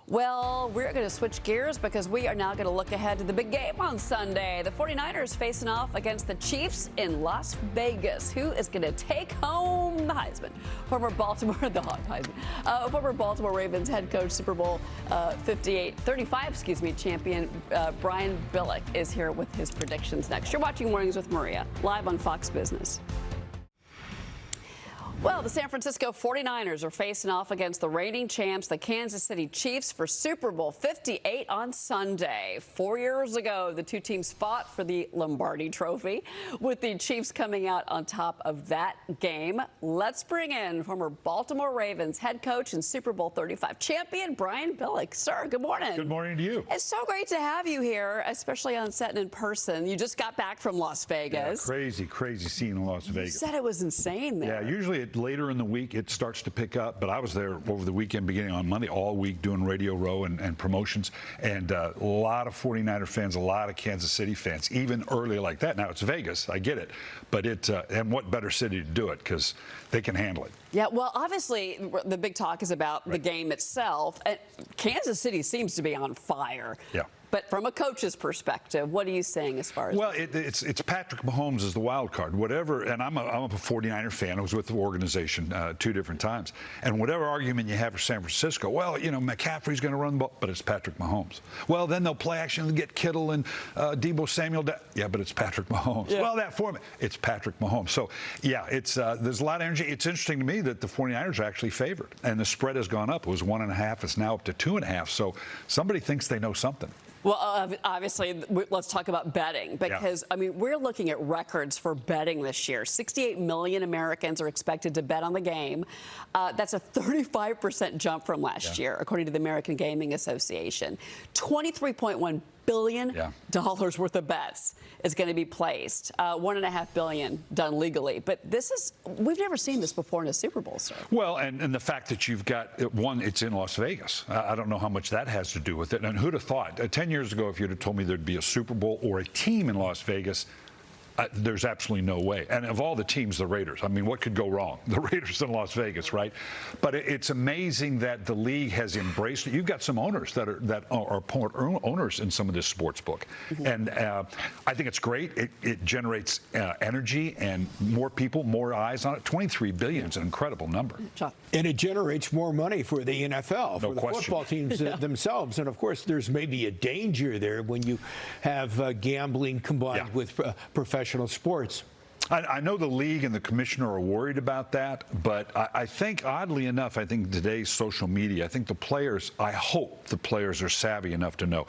Well, we're going to switch gears because we are now going to look ahead to the big game on Sunday. The 49ers facing off against the Chiefs in Las Vegas. Who is going to take home the Heisman? Former Baltimore Ravens head coach, Super Bowl 35 champion Brian Billick is here with his predictions next. You're watching Mornings with Maria, live on Fox Business. Well, the San Francisco 49ers are facing off against the reigning champs, the Kansas City Chiefs, for Super Bowl 58 on Sunday. 4 years ago, the two teams fought for the Lombardi Trophy, with the Chiefs coming out on top of that game. Let's bring in former Baltimore Ravens head coach and Super Bowl 35 champion, Brian Billick. Sir, good morning. Good morning to you. It's so great to have you here, especially on set and in person. You just got back from Las Vegas. Yeah, crazy scene in Las Vegas. You said it was insane there. Yeah, usually later in the week it starts to pick up, but I was there over the weekend beginning on Monday all week doing Radio Row and promotions, and a lot of 49er fans, a lot of Kansas City fans, even early like that. Now it's Vegas, I get it, but and what better city to do it, because they can handle it. Yeah, well, obviously the big talk is about the game itself. Kansas City seems to be on fire. Yeah. But from a coach's perspective, what are you saying as far as? Well, it's Patrick Mahomes is the wild card. Whatever, and I'm a 49er fan. I was with the organization 2 different times. And whatever argument you have for San Francisco, well, you know, McCaffrey's going to run the ball, but it's Patrick Mahomes. Well, then they'll play action and get Kittle and Deebo Samuel. Yeah, but it's Patrick Mahomes. Yeah. Well, that format, it's Patrick Mahomes. So, yeah, it's there's a lot of energy. It's interesting to me that the 49ers are actually favored, and the spread has gone up. It was 1.5. It's now up to 2.5. So somebody thinks they know something. Well, obviously, let's talk about betting, because, I mean, we're looking at records for betting this year. 68 million Americans are expected to bet on the game. That's a 35% jump from last year, according to the American Gaming Association. $23.1 billion worth of bets is going to be placed. $1.5 billion done legally. But we've never seen this before in a Super Bowl, sir. Well, and the fact that you've got it's in Las Vegas. I don't know how much that has to do with it. And who'd have thought 10 years ago, if you'd have told me there'd be a Super Bowl or a team in Las Vegas, there's absolutely no way. And of all the teams, the Raiders. I mean, what could go wrong? The Raiders in Las Vegas, right? But it's amazing that the league has embraced it. You've got some owners that are part owners in some of this sports book, and I think it's great. It generates energy and more people, more eyes on it. 23 billion is an incredible number, and it generates more money for the NFL, for the football teams themselves. And of course, there's maybe a danger there when you have gambling combined with professional sports. I know the league and the commissioner are worried about that, but I think, oddly enough, I think today's social media, I think the players, I hope the players are savvy enough to know.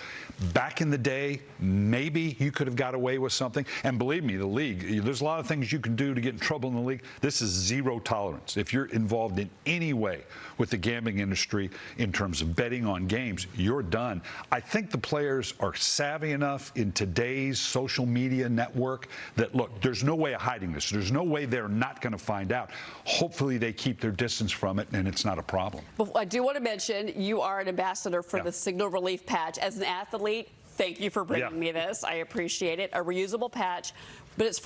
Back in the day, maybe you could have got away with something. And believe me, the league, there's a lot of things you can do to get in trouble in the league. This is zero tolerance. If you're involved in any way with the gambling industry in terms of betting on games, you're done. I think the players are savvy enough in today's social media network that, look, there's no way of hiding this. There's no way they're not going to find out. Hopefully they keep their distance from it and it's not a problem. But I do want to mention you are an ambassador for the Signal Relief patch. As an athlete, thank you for bringing me this. I appreciate it. A reusable patch, but it's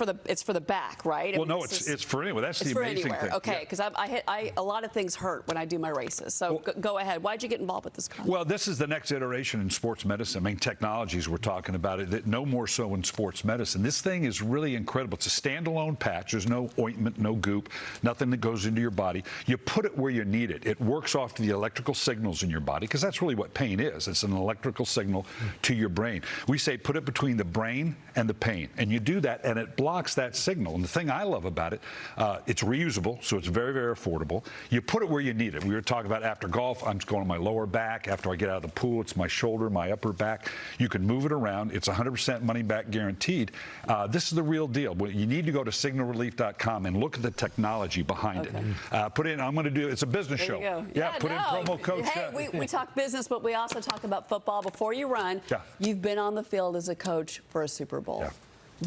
for the back, right? Well, no, it's for anywhere. That's the amazing thing. Okay, because a lot of things hurt when I do my races. So go ahead. Why'd you get involved with this concept? Well, this is the next iteration in sports medicine. I mean, technologies we're talking about it. No more so in sports medicine. This thing is really incredible. It's a standalone patch. There's no ointment, no goop, nothing that goes into your body. You put it where you need it. It works off the electrical signals in your body, because that's really what pain is. It's an electrical signal to your brain. We say put it between the brain and the pain, and you do that, and it blocks that signal. And the thing I love about it, it's reusable, so it's very, very affordable. You put it where you need it. We were talking about after golf, I'm just going on my lower back. After I get out of the pool, it's my shoulder, my upper back. You can move it around. It's 100% money back guaranteed. This is the real deal. You need to go to signalrelief.com and look at the technology behind it. Put in, I'm going to do, it's a business show. Yeah, put in promo code. Hey, we talk business, but we also talk about football. Before you run, you've been on the field as a coach for a Super Bowl. Yeah.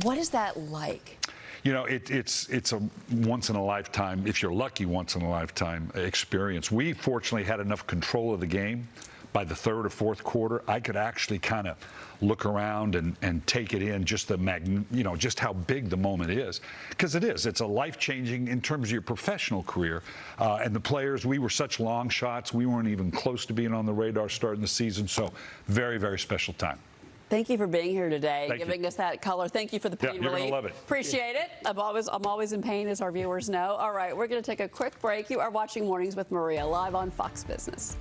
What is that like? You know, it's a once-in-a-lifetime, if you're lucky, once-in-a-lifetime experience. We fortunately had enough control of the game by the third or fourth quarter, I could actually kind of look around and take it in, just just how big the moment is, because it's a life-changing in terms of your professional career. And the players, we were such long shots, we weren't even close to being on the radar starting the season. So very, very special time. Thank you for being here today, Thank giving you. us that color. Thank you for the pain You're relief. gonna love it. Appreciate it. I'm always in pain, as our viewers know. All right, we're going to take a quick break. You are watching Mornings with Maria live on Fox Business.